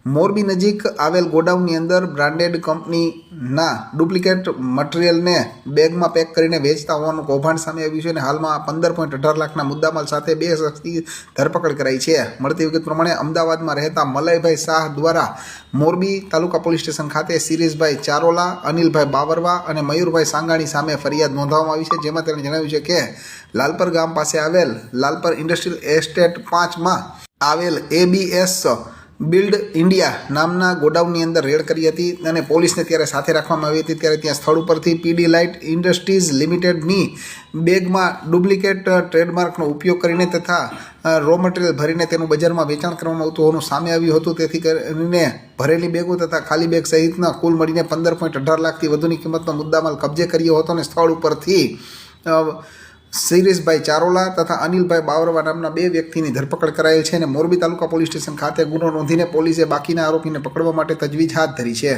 મોરબી નજીક આવેલ ગોડાઉનની અંદર બ્રાન્ડેડ કંપનીના ડુપ્લિકેટ મટીરિયલને બેગમાં પેક કરીને વેચતા હોવાનું કૌભાંડ સામે આવ્યું છે અને હાલમાં 15.18 લાખના મુદ્દામાલ સાથે 2 શખ્સની ધરપકડ કરાઈ છે. મળતી વિગત પ્રમાણે અમદાવાદમાં રહેતા મલયભાઈ શાહ દ્વારા મોરબી તાલુકા પોલીસ સ્ટેશન ખાતે શિરીષભાઈ ચારોલા, અનિલભાઈ બાવરવા અને મયુરભાઈ સાંગાણી સામે ફરિયાદ નોંધવામાં આવી છે, જેમાં તેણે જણાવ્યું છે કે લાલપર ગામ પાસે આવેલ લાલપર ઇન્ડસ્ટ્રીયલ એસ્ટેટ 5માં આવેલ ABS બિલ્ડ ઇન્ડિયા નામના ગોડાઉનની અંદર રેડ કરી હતી અને પોલીસને ત્યારે સાથે રાખવામાં આવી હતી. ત્યારે ત્યાં સ્થળ ઉપરથી PD લાઇટ ઇન્ડસ્ટ્રીઝ લિમિટેડની બેગમાં ડુપ્લિકેટ ટ્રેડમાર્કનો ઉપયોગ કરીને તથા રો મટીરિયલ ભરીને તેનું બજારમાં વેચાણ કરવામાં આવતું હોવાનું સામે આવ્યું હતું. તેથી કરીને ભરેલી બેગો તથા ખાલી બેગ સહિતના કુલ મળીને 15.18 લાખથી વધુની કિંમતનો મુદ્દામાલ કબજે કર્યો હતો અને સ્થળ ઉપરથી શિરીષભાઈ ચારોલા તથા અનિલભાઈ બાવરવા નામના 2 વ્યક્તિની ધરપકડ કરાયેલ છે અને મોરબી તાલુકા પોલીસ સ્ટેશન ખાતે ગુનો નોંધીને પોલીસે બાકીના આરોપીને પકડવા માટે તજવીજ હાથ ધરી છે.